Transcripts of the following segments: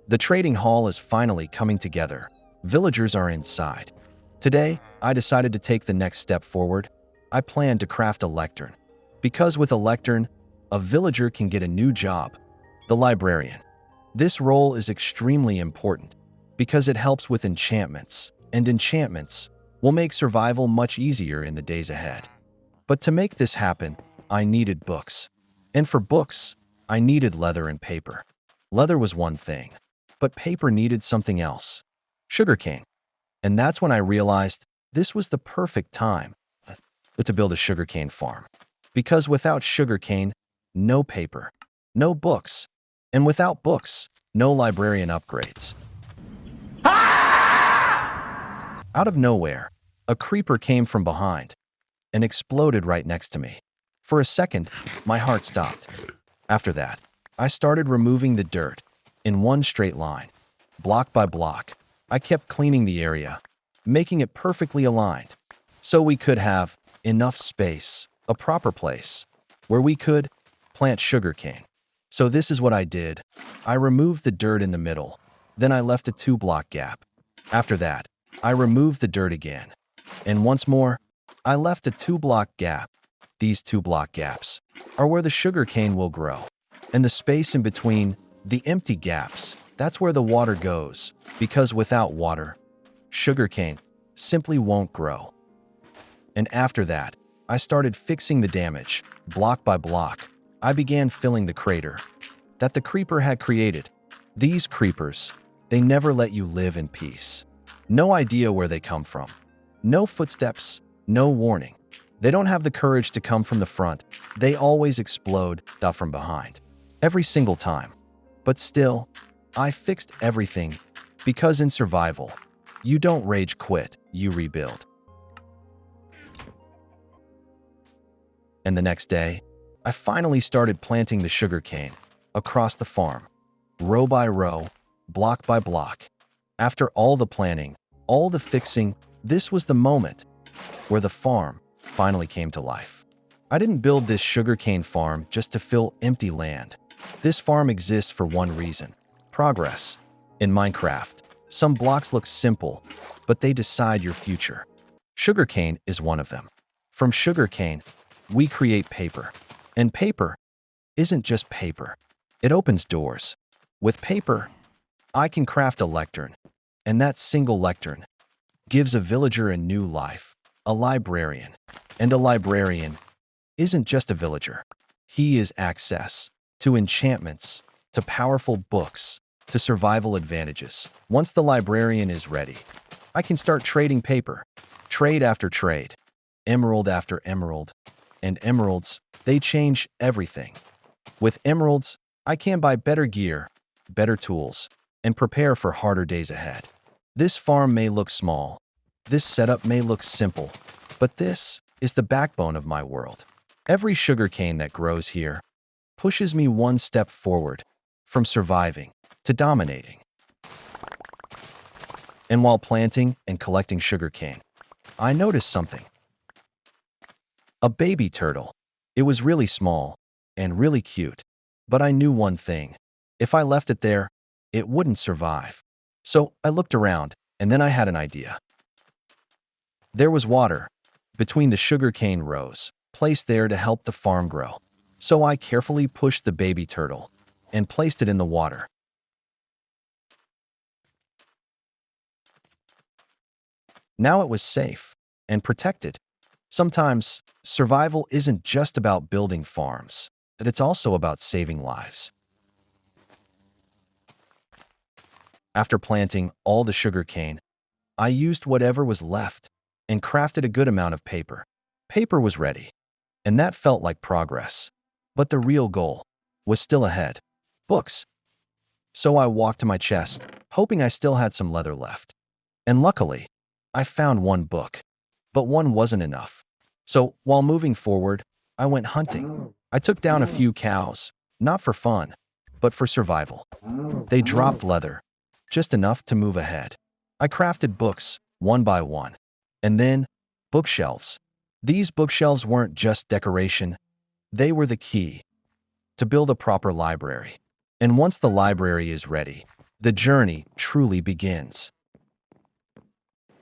The trading hall is finally coming together. Villagers are inside. Today, I decided to take the next step forward. I planned to craft a lectern. Because with a lectern, a villager can get a new job, the librarian. This role is extremely important because it helps with enchantments, and enchantments will make survival much easier in the days ahead. But to make this happen, I needed books. And for books, I needed leather and paper. Leather was one thing, but paper needed something else: sugarcane. And that's when I realized this was the perfect time to build a sugarcane farm. Because without sugarcane, no paper, no books, and without books, no librarian upgrades. Out of nowhere, a creeper came from behind and exploded right next to me. For a second, my heart stopped. After that, I started removing the dirt in one straight line, block by block. I kept cleaning the area, making it perfectly aligned, so we could have enough space, a proper place, where we could plant sugarcane. So this is what I did. I removed the dirt in the middle, then I left a 2-block gap. After that, I removed the dirt again, and once more, I left a 2-block gap. These 2-block gaps are where the sugarcane will grow, and the space in between, the empty gaps, that's where the water goes, because without water, sugarcane simply won't grow. And after that, I started fixing the damage, block by block. I began filling the crater that the creeper had created. These creepers, they never let you live in peace. No idea where they come from. No footsteps, no warning. They don't have the courage to come from the front. They always explode from behind. Every single time. But still, I fixed everything because in survival, you don't rage quit, you rebuild. And the next day, I finally started planting the sugarcane across the farm, row by row, block by block. After all the planning, all the fixing, this was the moment where the farm finally came to life. I didn't build this sugarcane farm just to fill empty land. This farm exists for one reason: progress. In Minecraft, some blocks look simple, but they decide your future. Sugarcane is one of them. From sugarcane, we create paper. And paper isn't just paper. It opens doors. With paper, I can craft a lectern, and that single lectern gives a villager a new life, a librarian. And a librarian isn't just a villager. He is access to enchantments, to powerful books, to survival advantages. Once the librarian is ready, I can start trading paper, trade after trade, emerald after emerald. And emeralds, they change everything. With emeralds, I can buy better gear, better tools, and prepare for harder days ahead. This farm may look small, this setup may look simple, but this is the backbone of my world. Every sugarcane that grows here pushes me one step forward, from surviving to dominating. And while planting and collecting sugarcane, I noticed something. A baby turtle. It was really small and really cute, but I knew one thing: if I left it there, it wouldn't survive. So I looked around, and then I had an idea. There was water between the sugarcane rows, placed there to help the farm grow. So I carefully pushed the baby turtle and placed it in the water. Now it was safe and protected. Sometimes, survival isn't just about building farms, but it's also about saving lives. After planting all the sugarcane, I used whatever was left and crafted a good amount of paper. Paper was ready, and that felt like progress. But the real goal was still ahead: books. So I walked to my chest, hoping I still had some leather left. And luckily, I found one book. But one wasn't enough. So while moving forward, I went hunting. I took down a few cows, not for fun, but for survival. They dropped leather, just enough to move ahead. I crafted books, one by one. And then, bookshelves. These bookshelves weren't just decoration, they were the key to build a proper library. And once the library is ready, the journey truly begins.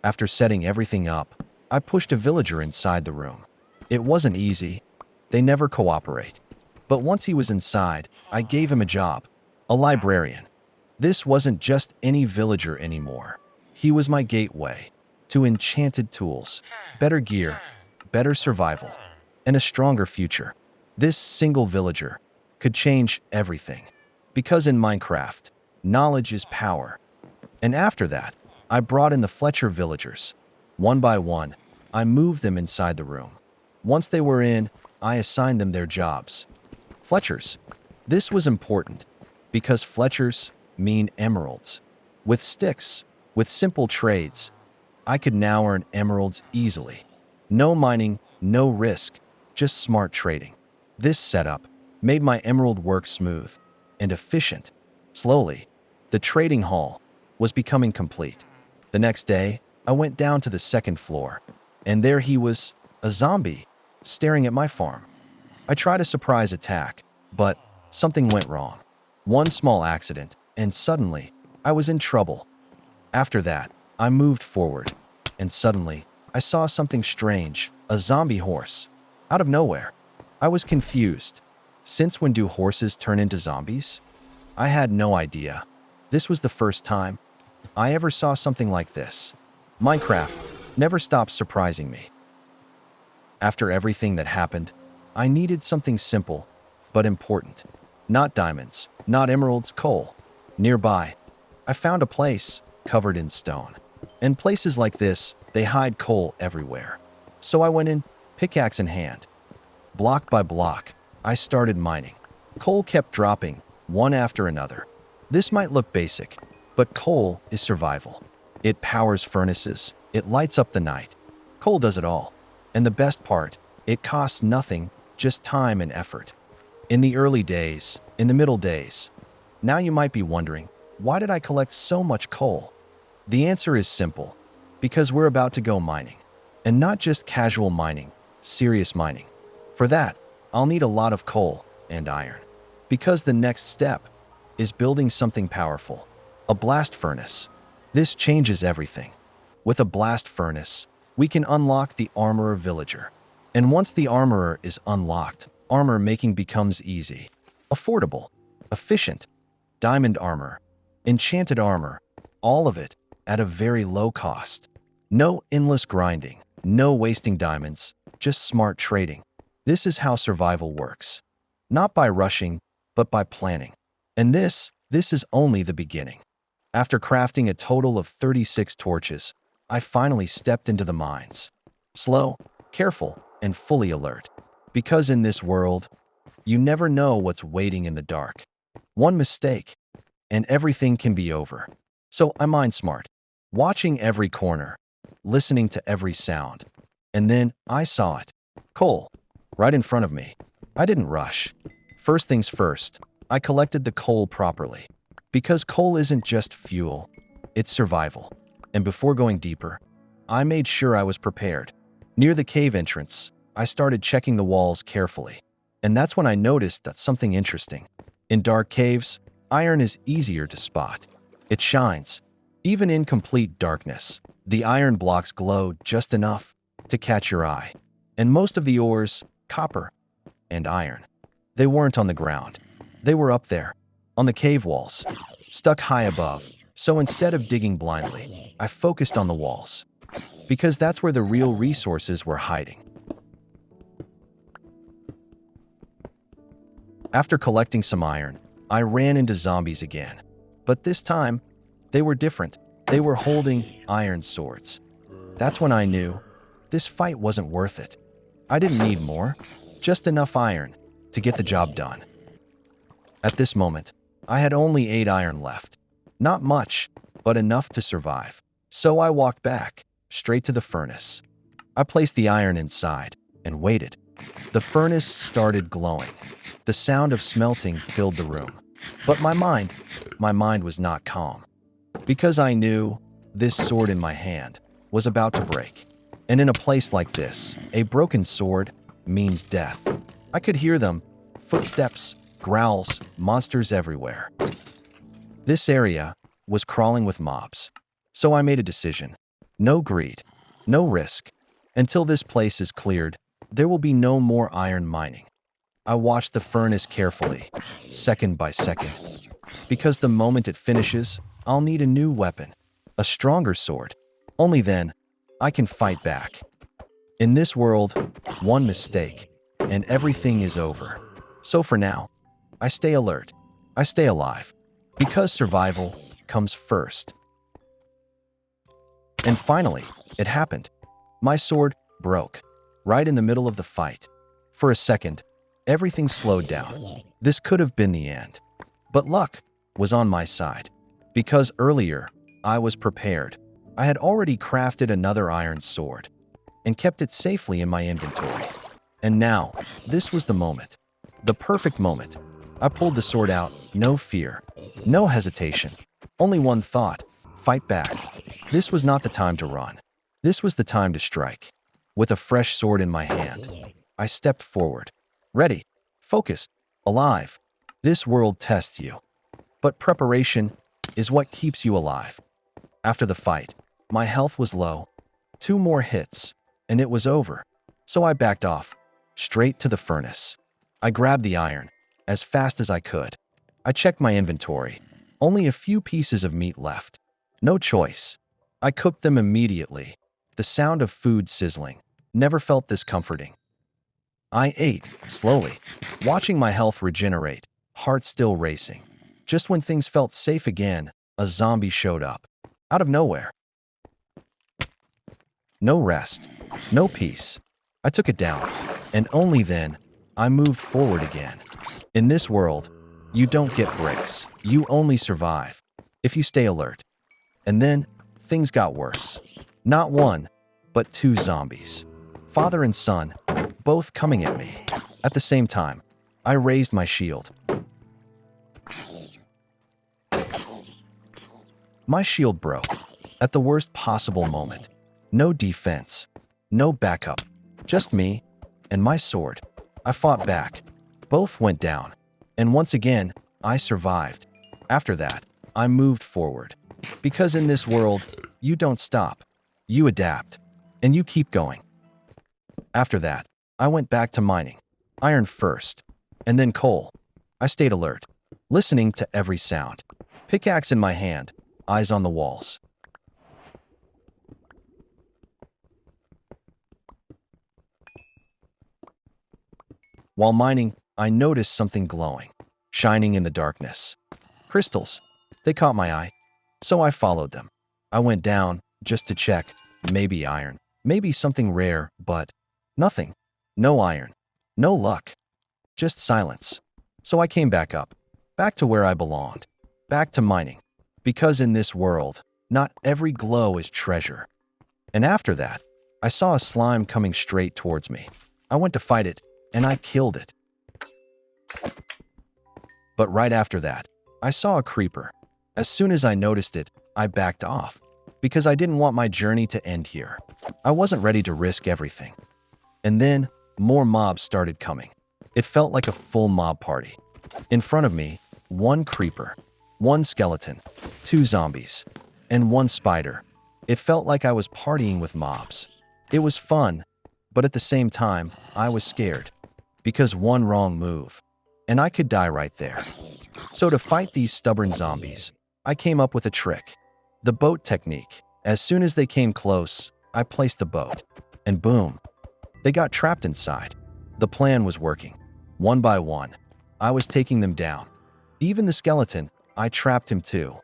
After setting everything up, I pushed a villager inside the room. It wasn't easy. They never cooperate. But once he was inside, I gave him a job. A librarian. This wasn't just any villager anymore. He was my gateway to enchanted tools, better gear, better survival, and a stronger future. This single villager could change everything. Because in Minecraft, knowledge is power. And after that, I brought in the Fletcher villagers. One by one, I moved them inside the room. Once they were in, I assigned them their jobs. Fletchers. This was important because Fletchers mean emeralds. With sticks, with simple trades, I could now earn emeralds easily. No mining, no risk, just smart trading. This setup made my emerald work smooth and efficient. Slowly, the trading hall was becoming complete. The next day, I went down to the second floor, and there he was, a zombie, staring at my farm. I tried a surprise attack, but something went wrong. One small accident, and suddenly, I was in trouble. After that, I moved forward, and suddenly, I saw something strange, a zombie horse. Out of nowhere, I was confused. Since when do horses turn into zombies? I had no idea. This was the first time I ever saw something like this. Minecraft never stops surprising me. After everything that happened, I needed something simple, but important. Not diamonds, not emeralds, coal. Nearby, I found a place covered in stone. And places like this, they hide coal everywhere. So I went in, pickaxe in hand. Block by block, I started mining. Coal kept dropping, one after another. This might look basic, but coal is survival. It powers furnaces, it lights up the night. Coal does it all. And the best part, it costs nothing, just time and effort. In the early days, in the middle days. Now you might be wondering, why did I collect so much coal? The answer is simple, because we're about to go mining. And not just casual mining, serious mining. For that, I'll need a lot of coal and iron. Because the next step is building something powerful. A blast furnace. This changes everything. With a blast furnace, we can unlock the Armorer Villager. And once the Armorer is unlocked, armor making becomes easy, affordable, efficient. Diamond armor, enchanted armor, all of it at a very low cost. No endless grinding, no wasting diamonds, just smart trading. This is how survival works. Not by rushing, but by planning. And this is only the beginning. After crafting a total of 36 torches, I finally stepped into the mines. Slow, careful, and fully alert. Because in this world, you never know what's waiting in the dark. One mistake, and everything can be over. So I mined smart, watching every corner, listening to every sound. And then I saw it. Coal, right in front of me. I didn't rush. First things first, I collected the coal properly. Because coal isn't just fuel, it's survival. And before going deeper, I made sure I was prepared. Near the cave entrance, I started checking the walls carefully. And that's when I noticed that something interesting. In dark caves, iron is easier to spot. It shines. Even in complete darkness, the iron blocks glow just enough to catch your eye. And most of the ores, copper and iron, they weren't on the ground. They were up there, on the cave walls, stuck high above. So instead of digging blindly, I focused on the walls. Because that's where the real resources were hiding. After collecting some iron, I ran into zombies again. But this time, they were different. They were holding iron swords. That's when I knew this fight wasn't worth it. I didn't need more, just enough iron to get the job done. At this moment, I had only 8 iron left. Not much, but enough to survive. So I walked back, straight to the furnace. I placed the iron inside and waited. The furnace started glowing. The sound of smelting filled the room. But my mind was not calm. Because I knew this sword in my hand was about to break. And in a place like this, a broken sword means death. I could hear them, footsteps, growls, monsters everywhere. This area was crawling with mobs. So I made a decision. No greed. No risk. Until this place is cleared, there will be no more iron mining. I watched the furnace carefully, second by second, because the moment it finishes, I'll need a new weapon, a stronger sword. Only then, I can fight back. In this world, one mistake, and everything is over. So for now, I stay alert. I stay alive, because survival comes first. And finally, it happened. My sword broke, right in the middle of the fight. For a second, everything slowed down. This could have been the end. But luck was on my side, because earlier, I was prepared. I had already crafted another iron sword and kept it safely in my inventory. And now, this was the moment. The perfect moment. I pulled the sword out, no fear, no hesitation. Only one thought, fight back. This was not the time to run. This was the time to strike. With a fresh sword in my hand, I stepped forward. Ready, focused, alive. This world tests you. But preparation is what keeps you alive. After the fight, my health was low. 2 more hits, and it was over. So I backed off, straight to the furnace. I grabbed the iron, as fast as I could. I checked my inventory. Only a few pieces of meat left. No choice. I cooked them immediately. The sound of food sizzling never felt this comforting. I ate, slowly, watching my health regenerate, heart still racing. Just when things felt safe again, a zombie showed up. Out of nowhere. No rest. No peace. I took it down, and only then, I moved forward again. In this world, you don't get breaks. You only survive if you stay alert. And then, things got worse. Not one, but 2 zombies. Father and son, both coming at me. At the same time, I raised my shield. My shield broke at the worst possible moment. No defense, no backup, just me and my sword. I fought back. Both went down. And once again, I survived. After that, I moved forward. Because in this world, you don't stop. You adapt. And you keep going. After that, I went back to mining. Iron first, and then coal. I stayed alert, listening to every sound. Pickaxe in my hand, eyes on the walls. While mining, I noticed something glowing, shining in the darkness. Crystals. They caught my eye, so I followed them. I went down, just to check. Maybe iron, maybe something rare, but nothing. No iron. No luck. Just silence. So I came back up. Back to where I belonged. Back to mining. Because in this world, not every glow is treasure. And after that, I saw a slime coming straight towards me. I went to fight it, and I killed it. But right after that, I saw a creeper. As soon as I noticed it, I backed off. Because I didn't want my journey to end here. I wasn't ready to risk everything. And then, more mobs started coming. It felt like a full mob party. In front of me, 1 creeper, 1 skeleton, 2 zombies, and 1 spider. It felt like I was partying with mobs. It was fun, but at the same time, I was scared. Because one wrong move, and I could die right there. So to fight these stubborn zombies, I came up with a trick. The boat technique. As soon as they came close, I placed the boat. And boom, they got trapped inside. The plan was working. One by one, I was taking them down. Even the skeleton, I trapped him too.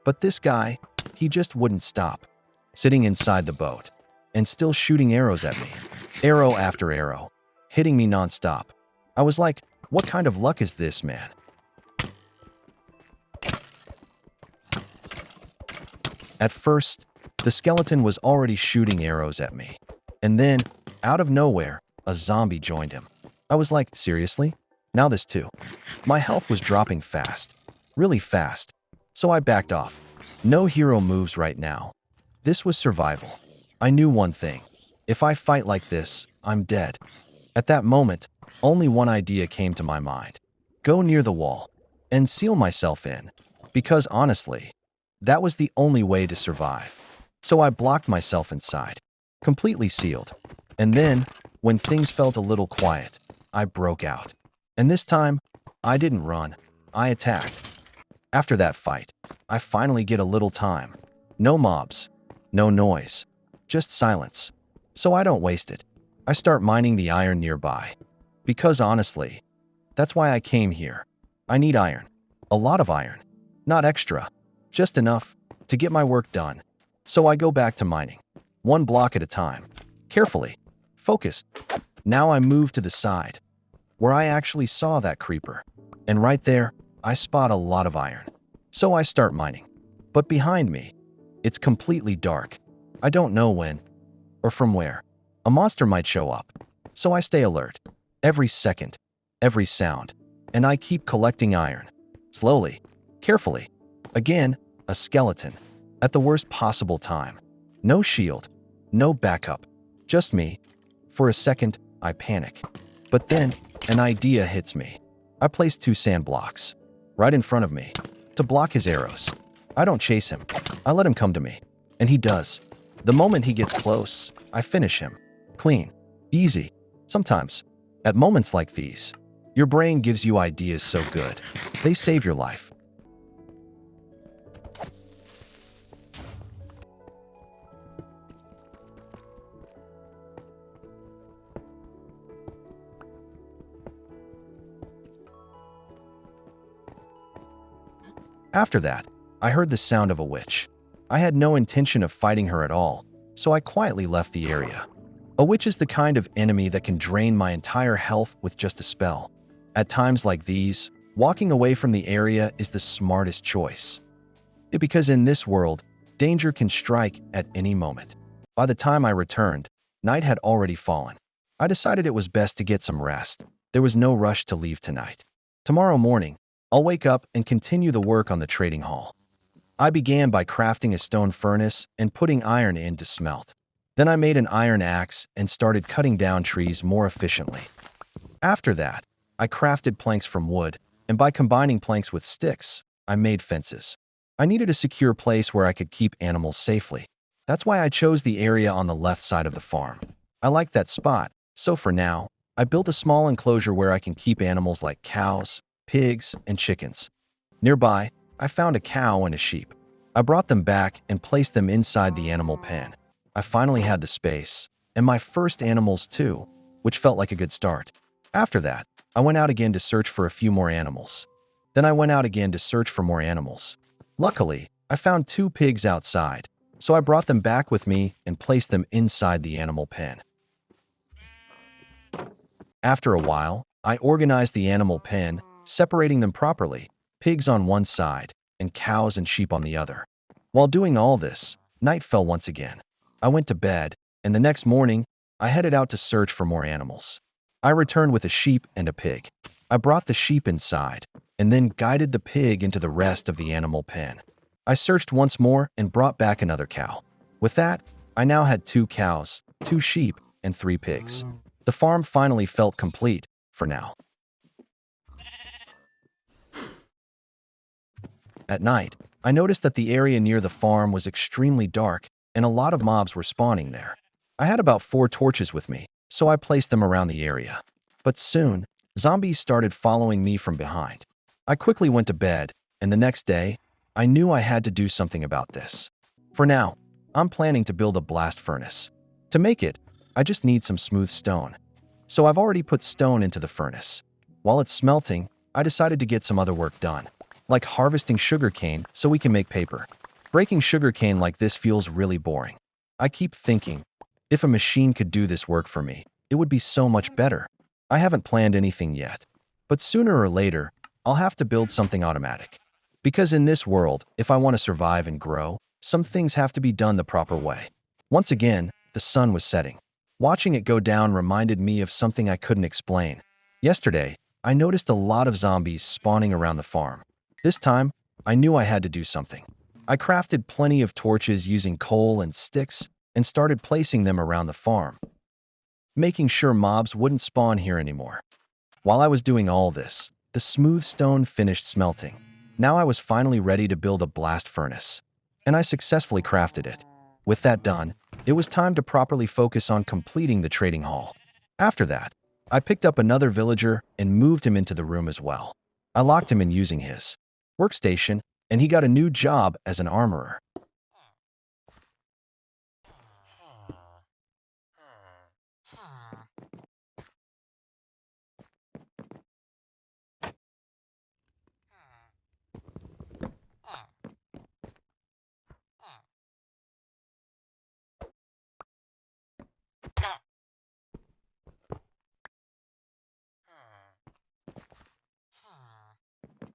But this guy, he just wouldn't stop. Sitting inside the boat, and still shooting arrows at me. Arrow after arrow, hitting me nonstop. I was like, what kind of luck is this, man? At first, the skeleton was already shooting arrows at me. And then, out of nowhere, a zombie joined him. I was like, seriously? Now this too. My health was dropping fast. Really fast. So I backed off. No hero moves right now. This was survival. I knew one thing. If I fight like this, I'm dead. At that moment, only one idea came to my mind. Go near the wall and seal myself in. Because honestly, That was the only way to survive. So I blocked myself inside, completely sealed. And then, when things felt a little quiet, I broke out. And this time, I didn't run. I attacked. After that fight, I finally get a little time. No mobs, no noise, just silence. So I don't waste it. I start mining the iron nearby. Because honestly, that's why I came here. I need iron. A lot of iron. Not extra. Just enough to get my work done. So I go back to mining. One block at a time. Carefully. Focused. Now I move to the side, where I actually saw that creeper. And right there, I spot a lot of iron. So I start mining. But behind me, it's completely dark. I don't know when or from where a monster might show up. So I stay alert. Every second, every sound. And I keep collecting iron. Slowly, carefully. Again, a skeleton. At the worst possible time. No shield. No backup. Just me. For a second, I panic. But then, an idea hits me. I place 2 sand blocks right in front of me to block his arrows. I don't chase him. I let him come to me. And he does. The moment he gets close, I finish him. Clean. Easy. Sometimes, at moments like these, your brain gives you ideas so good, they save your life. After that, I heard the sound of a witch. I had no intention of fighting her at all, so I quietly left the area. A witch is the kind of enemy that can drain my entire health with just a spell. At times like these, walking away from the area is the smartest choice. Because in this world, danger can strike at any moment. By the time I returned, night had already fallen. I decided it was best to get some rest. There was no rush to leave tonight. Tomorrow morning, I'll wake up and continue the work on the trading hall. I began by crafting a stone furnace and putting iron in to smelt. Then I made an iron axe and started cutting down trees more efficiently. After that, I crafted planks from wood, and by combining planks with sticks, I made fences. I needed a secure place where I could keep animals safely. That's why I chose the area on the left side of the farm. I liked that spot, so for now, I built a small enclosure where I can keep animals like cows, pigs, and chickens. Nearby, I found a cow and a sheep. I brought them back and placed them inside the animal pen. I finally had the space, and my first animals too, which felt like a good start. After that, I went out again to search for a few more animals. Then I went out again to search for more animals. Luckily, I found 2 pigs outside, so I brought them back with me and placed them inside the animal pen. After a while, I organized the animal pen, separating them properly, pigs on one side and cows and sheep on the other. While doing all this, night fell once again. I went to bed, and the next morning, I headed out to search for more animals. I returned with a sheep and a pig. I brought the sheep inside, and then guided the pig into the rest of the animal pen. I searched once more and brought back another cow. With that, I now had 2 cows, 2 sheep, and 3 pigs. The farm finally felt complete, for now. At night, I noticed that the area near the farm was extremely dark, and a lot of mobs were spawning there. I had about 4 torches with me, so I placed them around the area. But soon, zombies started following me from behind. I quickly went to bed, and the next day, I knew I had to do something about this. For now, I'm planning to build a blast furnace. To make it, I just need some smooth stone. So I've already put stone into the furnace. While it's smelting, I decided to get some other work done, like harvesting sugarcane so we can make paper. Breaking sugarcane like this feels really boring. I keep thinking, if a machine could do this work for me, it would be so much better. I haven't planned anything yet, but sooner or later, I'll have to build something automatic. Because in this world, if I want to survive and grow, some things have to be done the proper way. Once again, the sun was setting. Watching it go down reminded me of something I couldn't explain. Yesterday, I noticed a lot of zombies spawning around the farm. This time, I knew I had to do something. I crafted plenty of torches using coal and sticks and started placing them around the farm, making sure mobs wouldn't spawn here anymore. While I was doing all this, the smooth stone finished smelting. Now I was finally ready to build a blast furnace. and I successfully crafted it. With that done, it was time to properly focus on completing the trading hall. After that, I picked up another villager and moved him into the room as well. I locked him in using his workstation, and he got a new job as an armorer.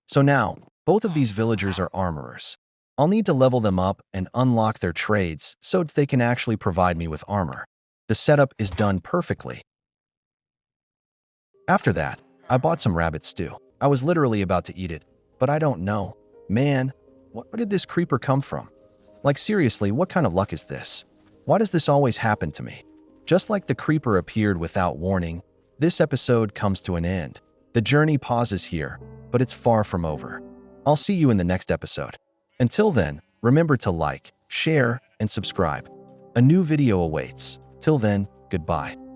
So now, both of these villagers are armorers. I'll need to level them up and unlock their trades so they can actually provide me with armor. The setup is done perfectly. After that, I bought some rabbit stew. I was literally about to eat it, but I don't know. Man, where did this creeper come from? Like seriously, what kind of luck is this? Why does this always happen to me? Just like the creeper appeared without warning, this episode comes to an end. The journey pauses here, but it's far from over. I'll see you in the next episode. Until then, remember to like, share, and subscribe. A new video awaits. Till then, goodbye.